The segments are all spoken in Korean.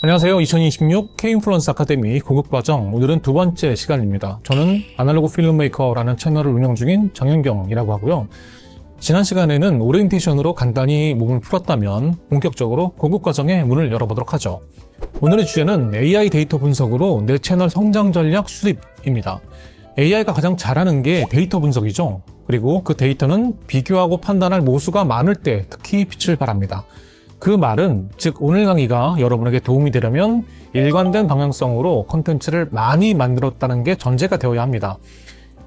안녕하세요. 2026 K인플루언서 아카데미 고급과정, 오늘은 두 번째 시간입니다. 저는 아날로그 필름메이커라는 채널을 운영 중인 정현경이라고 하고요. 지난 시간에는 오리엔테이션으로 간단히 몸을 풀었다면 본격적으로 고급과정의 문을 열어보도록 하죠. 오늘의 주제는 AI 데이터 분석으로 내 채널 성장 전략 수립입니다. AI가 가장 잘하는 게 데이터 분석이죠. 그리고 그 데이터는 비교하고 판단할 모수가 많을 때 특히 빛을 발합니다. 그 말은, 즉 오늘 강의가 여러분에게 도움이 되려면 일관된 방향성으로 콘텐츠를 많이 만들었다는 게 전제가 되어야 합니다.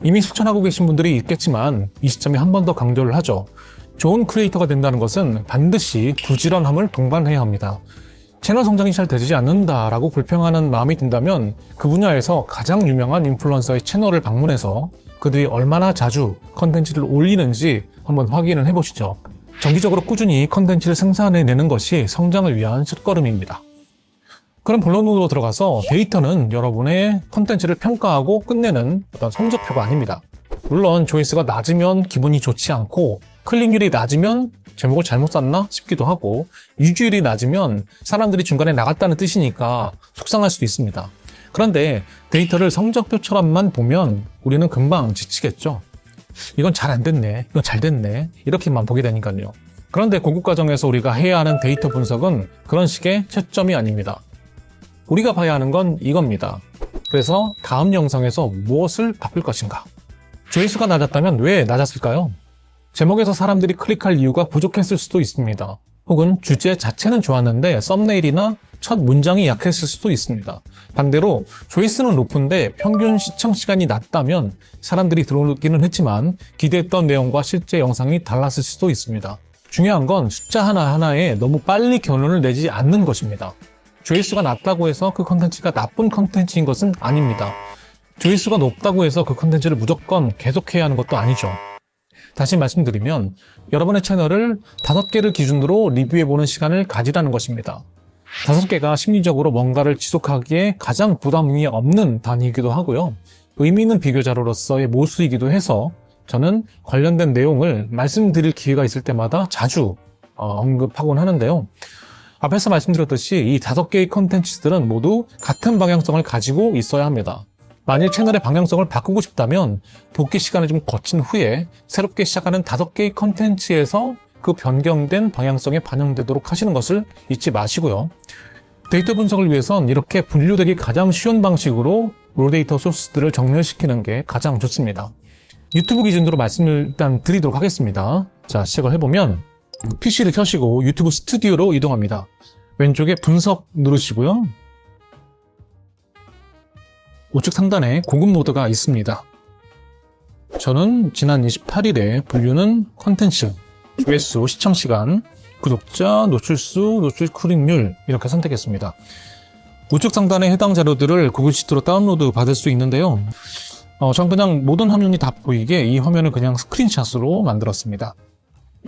이미 실천하고 계신 분들이 있겠지만 이 시점에 한 번 더 강조를 하죠. 좋은 크리에이터가 된다는 것은 반드시 부지런함을 동반해야 합니다. 채널 성장이 잘 되지 않는다라고 불평하는 마음이 든다면 그 분야에서 가장 유명한 인플루언서의 채널을 방문해서 그들이 얼마나 자주 콘텐츠를 올리는지 한번 확인을 해보시죠. 정기적으로 꾸준히 콘텐츠를 생산해내는 것이 성장을 위한 첫걸음입니다. 그럼 본론으로 들어가서 데이터는 여러분의 콘텐츠를 평가하고 끝내는 어떤 성적표가 아닙니다. 물론 조회수가 낮으면 기분이 좋지 않고 클릭률이 낮으면 제목을 잘못 샀나 싶기도 하고 유지율이 낮으면 사람들이 중간에 나갔다는 뜻이니까 속상할 수도 있습니다. 그런데 데이터를 성적표처럼만 보면 우리는 금방 지치겠죠. 이건 잘 안 됐네, 이건 잘 됐네, 이렇게만 보게 되니까요. 그런데 고급과정에서 우리가 해야 하는 데이터 분석은 그런 식의 채점이 아닙니다. 우리가 봐야 하는 건 이겁니다. 그래서 다음 영상에서 무엇을 바꿀 것인가? 조회수가 낮았다면 왜 낮았을까요? 제목에서 사람들이 클릭할 이유가 부족했을 수도 있습니다. 혹은 주제 자체는 좋았는데 썸네일이나 첫 문장이 약했을 수도 있습니다. 반대로 조회수는 높은데 평균 시청 시간이 낮다면 사람들이 들어오기는 했지만 기대했던 내용과 실제 영상이 달랐을 수도 있습니다. 중요한 건 숫자 하나하나에 너무 빨리 결론을 내지 않는 것입니다. 조회수가 낮다고 해서 그 콘텐츠가 나쁜 콘텐츠인 것은 아닙니다. 조회수가 높다고 해서 그 콘텐츠를 무조건 계속해야 하는 것도 아니죠. 다시 말씀드리면 여러분의 채널을 5개를 기준으로 리뷰해보는 시간을 가지라는 것입니다. 5개가 심리적으로 뭔가를 지속하기에 가장 부담이 없는 단위이기도 하고요. 의미 있는 비교 자료로서의 모수이기도 해서 저는 관련된 내용을 말씀드릴 기회가 있을 때마다 자주 언급하곤 하는데요. 앞에서 말씀드렸듯이 이 5개의 콘텐츠들은 모두 같은 방향성을 가지고 있어야 합니다. 만일 채널의 방향성을 바꾸고 싶다면 복귀 시간을 좀 거친 후에 새롭게 시작하는 5개의 콘텐츠에서 그 변경된 방향성에 반영되도록 하시는 것을 잊지 마시고요. 데이터 분석을 위해선 이렇게 분류되기 가장 쉬운 방식으로 로 데이터 소스들을 정렬시키는 게 가장 좋습니다. 유튜브 기준으로 말씀을 일단 드리도록 하겠습니다. 자, 시작을 해보면 PC를 켜시고 유튜브 스튜디오로 이동합니다. 왼쪽에 분석 누르시고요. 우측 상단에 고급 모드가 있습니다. 저는 지난 28일에 분류는 콘텐츠, 조회수, 시청시간, 구독자, 노출수, 노출 클릭률 이렇게 선택했습니다. 우측 상단에 해당 자료들을 구글 시트로 다운로드 받을 수 있는데요. 전 그냥 모든 화면이 다 보이게 이 화면을 그냥 스크린샷으로 만들었습니다.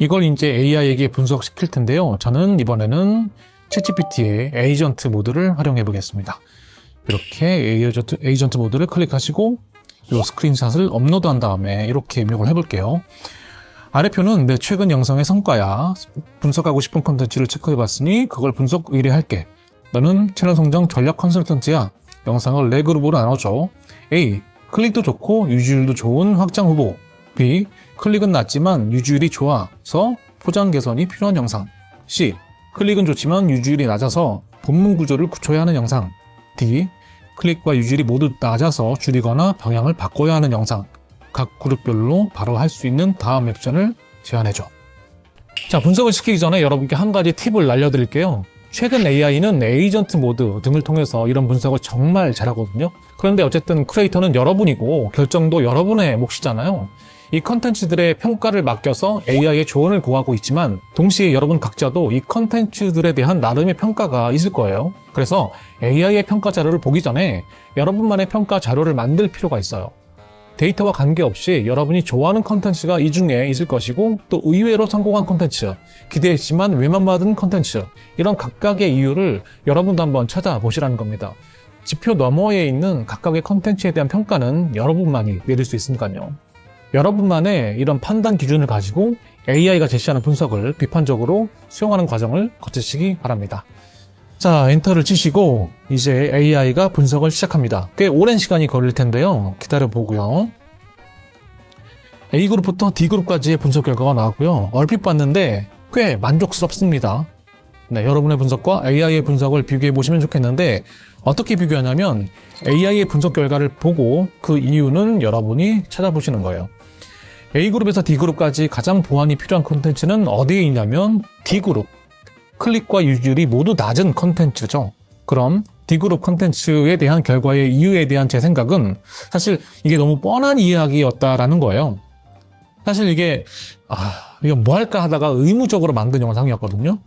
이걸 이제 AI에게 분석시킬 텐데요. 저는 이번에는 챗GPT의 에이전트 모드를 활용해 보겠습니다. 이렇게 에이전트 모드를 클릭하시고 이 스크린샷을 업로드한 다음에 이렇게 입력을 해볼게요. 아래표는 내 최근 영상의 성과야. 분석하고 싶은 콘텐츠를 체크해봤으니 그걸 분석 의뢰할게. 너는 채널 성장 전략 컨설턴트야. 영상을 4그룹으로 나눠줘. A. 클릭도 좋고 유지율도 좋은 확장 후보. B. 클릭은 낮지만 유지율이 좋아서 포장 개선이 필요한 영상. C. 클릭은 좋지만 유지율이 낮아서 본문 구조를 굳혀야 하는 영상. D. 클릭과 유지율이 모두 낮아서 줄이거나 방향을 바꿔야 하는 영상. 각 그룹별로 바로 할 수 있는 다음 액션을 제안해줘. 자, 분석을 시키기 전에 여러분께 한 가지 팁을 알려드릴게요. 최근 AI는 에이전트 모드 등을 통해서 이런 분석을 정말 잘하거든요. 그런데 어쨌든 크리에이터는 여러분이고 결정도 여러분의 몫이잖아요. 이 컨텐츠들의 평가를 맡겨서 AI의 조언을 구하고 있지만 동시에 여러분 각자도 이 컨텐츠들에 대한 나름의 평가가 있을 거예요. 그래서 AI의 평가 자료를 보기 전에 여러분만의 평가 자료를 만들 필요가 있어요. 데이터와 관계없이 여러분이 좋아하는 컨텐츠가 이 중에 있을 것이고 또 의외로 성공한 컨텐츠, 기대했지만 외만 받은 컨텐츠, 이런 각각의 이유를 여러분도 한번 찾아보시라는 겁니다. 지표 너머에 있는 각각의 컨텐츠에 대한 평가는 여러분만이 내릴 수 있으니까요. 여러분만의 이런 판단 기준을 가지고 AI가 제시하는 분석을 비판적으로 수용하는 과정을 거치시기 바랍니다. 자, 엔터를 치시고 이제 AI가 분석을 시작합니다. 꽤 오랜 시간이 걸릴 텐데요. 기다려보고요. A그룹부터 D그룹까지의 분석 결과가 나왔고요. 얼핏 봤는데 꽤 만족스럽습니다. 네, 여러분의 분석과 AI의 분석을 비교해 보시면 좋겠는데 어떻게 비교하냐면 AI의 분석 결과를 보고 그 이유는 여러분이 찾아보시는 거예요. A그룹에서 D그룹까지 가장 보완이 필요한 콘텐츠는 어디에 있냐면 D그룹. 클릭과 유지율이 모두 낮은 콘텐츠죠. 그럼 D그룹 콘텐츠에 대한 결과의 이유에 대한 제 생각은 사실 이게 너무 뻔한 이야기였다라는 거예요. 사실 이게 이거 뭐 할까 하다가 의무적으로 만든 영상이었거든요.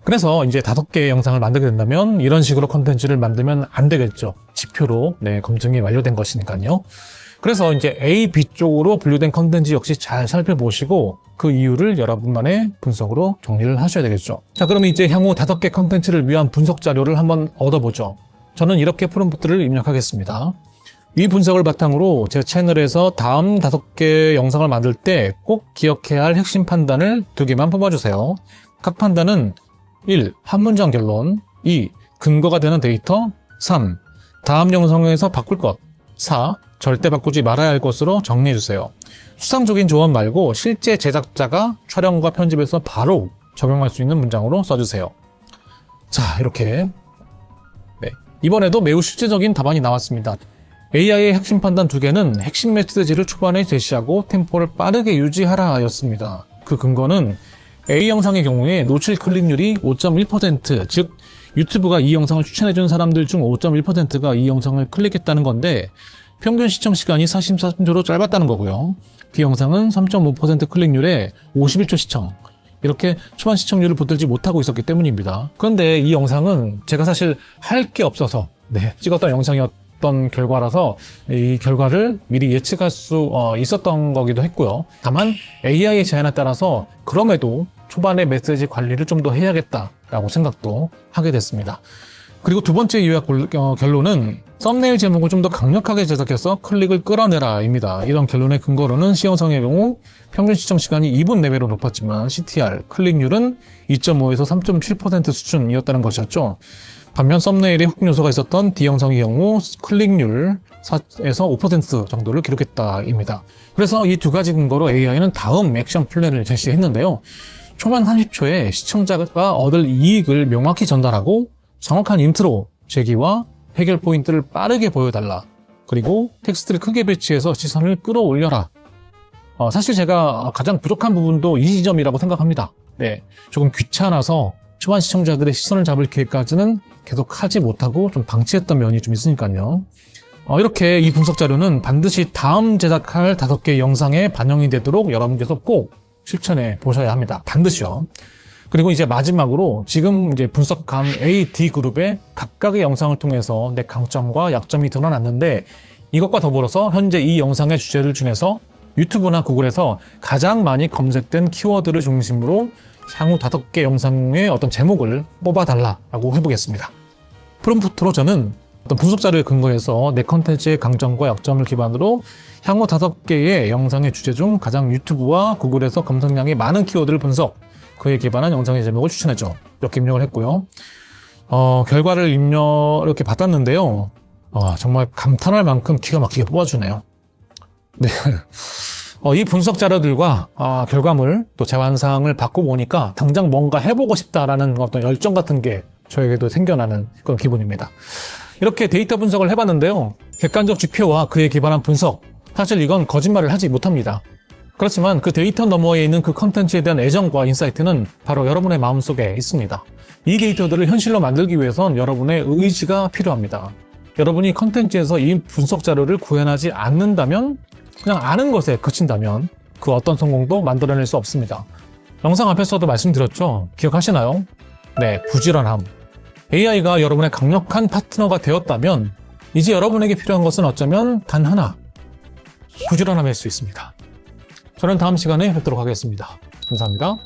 그래서 이제 5개의 영상을 만들게 된다면 이런 식으로 콘텐츠를 만들면 안 되겠죠. 지표로 검증이 완료된 것이니까요. 그래서 이제 A, B 쪽으로 분류된 콘텐츠 역시 잘 살펴보시고 그 이유를 여러분만의 분석으로 정리를 하셔야 되겠죠. 자, 그럼 이제 향후 5개 콘텐츠를 위한 분석 자료를 한번 얻어보죠. 저는 이렇게 프롬프트를 입력하겠습니다. 이 분석을 바탕으로 제 채널에서 다음 5개 영상을 만들 때 꼭 기억해야 할 핵심 판단을 2개만 뽑아주세요. 각 판단은 1. 한 문장 결론 2. 근거가 되는 데이터 3. 다음 영상에서 바꿀 것 4. 절대 바꾸지 말아야 할 것으로 정리해주세요. 수상적인 조언 말고 실제 제작자가 촬영과 편집에서 바로 적용할 수 있는 문장으로 써주세요. 자, 이렇게 이번에도 매우 실제적인 답안이 나왔습니다. AI의 핵심 판단 2개는 핵심 메시지를 초반에 제시하고 템포를 빠르게 유지하라 였습니다. 그 근거는 A 영상의 경우에 노출 클릭률이 5.1%, 즉 유튜브가 이 영상을 추천해준 사람들 중 5.1%가 이 영상을 클릭했다는 건데 평균 시청 시간이 44초로 짧았다는 거고요. B 영상은 3.5% 클릭률에 51초 시청, 이렇게 초반 시청률을 붙들지 못하고 있었기 때문입니다. 그런데 이 영상은 제가 사실 할 게 없어서 찍었던 영상이었던 결과라서 이 결과를 미리 예측할 수 있었던 거기도 했고요. 다만 AI의 제안에 따라서 그럼에도 초반에 메시지 관리를 좀 더 해야겠다라고 생각도 하게 됐습니다. 그리고 2번째 요약 결론은 썸네일 제목을 좀 더 강력하게 제작해서 클릭을 끌어내라 입니다. 이런 결론의 근거로는 C 영상의 경우 평균 시청 시간이 2분 내외로 높았지만 CTR, 클릭률은 2.5에서 3.7% 수준이었다는 것이었죠. 반면 썸네일에 훅 요소가 있었던 D 영상의 경우 클릭률 4에서 5% 정도를 기록했다입니다. 그래서 이 2가지 근거로 AI는 다음 액션 플랜을 제시했는데요. 초반 30초에 시청자가 얻을 이익을 명확히 전달하고 정확한 인트로, 제기와 해결 포인트를 빠르게 보여달라. 그리고 텍스트를 크게 배치해서 시선을 끌어올려라. 사실 제가 가장 부족한 부분도 이 지점이라고 생각합니다. 조금 귀찮아서 초반 시청자들의 시선을 잡을 기회까지는 계속 하지 못하고 좀 방치했던 면이 좀 있으니까요. 이렇게 이 분석 자료는 반드시 다음 제작할 5개 영상에 반영이 되도록 여러분께서 꼭 실천해 보셔야 합니다. 반드시요. 그리고 이제 마지막으로 지금 이제 분석한 A, D 그룹의 각각의 영상을 통해서 내 강점과 약점이 드러났는데 이것과 더불어서 현재 이 영상의 주제를 중에서 유튜브나 구글에서 가장 많이 검색된 키워드를 중심으로 향후 5개 영상의 어떤 제목을 뽑아달라고 해보겠습니다. 프롬프트로 저는 어떤 분석 자료에 근거해서 내 컨텐츠의 강점과 약점을 기반으로 향후 5개의 영상의 주제 중 가장 유튜브와 구글에서 검색량이 많은 키워드를 분석, 그에 기반한 영상의 제목을 추천했죠. 이렇게 입력을 했고요. 결과를 이렇게 받았는데요. 정말 감탄할 만큼 기가 막히게 뽑아주네요. 이 분석 자료들과 결과물 또 제안사항을 받고 보니까 당장 뭔가 해보고 싶다라는 어떤 열정 같은 게 저에게도 생겨나는 그런 기분입니다. 이렇게 데이터 분석을 해봤는데요. 객관적 지표와 그에 기반한 분석, 사실 이건 거짓말을 하지 못합니다. 그렇지만 그 데이터 너머에 있는 그 컨텐츠에 대한 애정과 인사이트는 바로 여러분의 마음속에 있습니다. 이 데이터들을 현실로 만들기 위해선 여러분의 의지가 필요합니다. 여러분이 컨텐츠에서 이 분석 자료를 구현하지 않는다면, 그냥 아는 것에 그친다면 그 어떤 성공도 만들어낼 수 없습니다. 영상 앞에서도 말씀드렸죠? 기억하시나요? 부지런함. AI가 여러분의 강력한 파트너가 되었다면 이제 여러분에게 필요한 것은 어쩌면 단 하나, 부지런함일 수 있습니다. 저는 다음 시간에 뵙도록 하겠습니다. 감사합니다.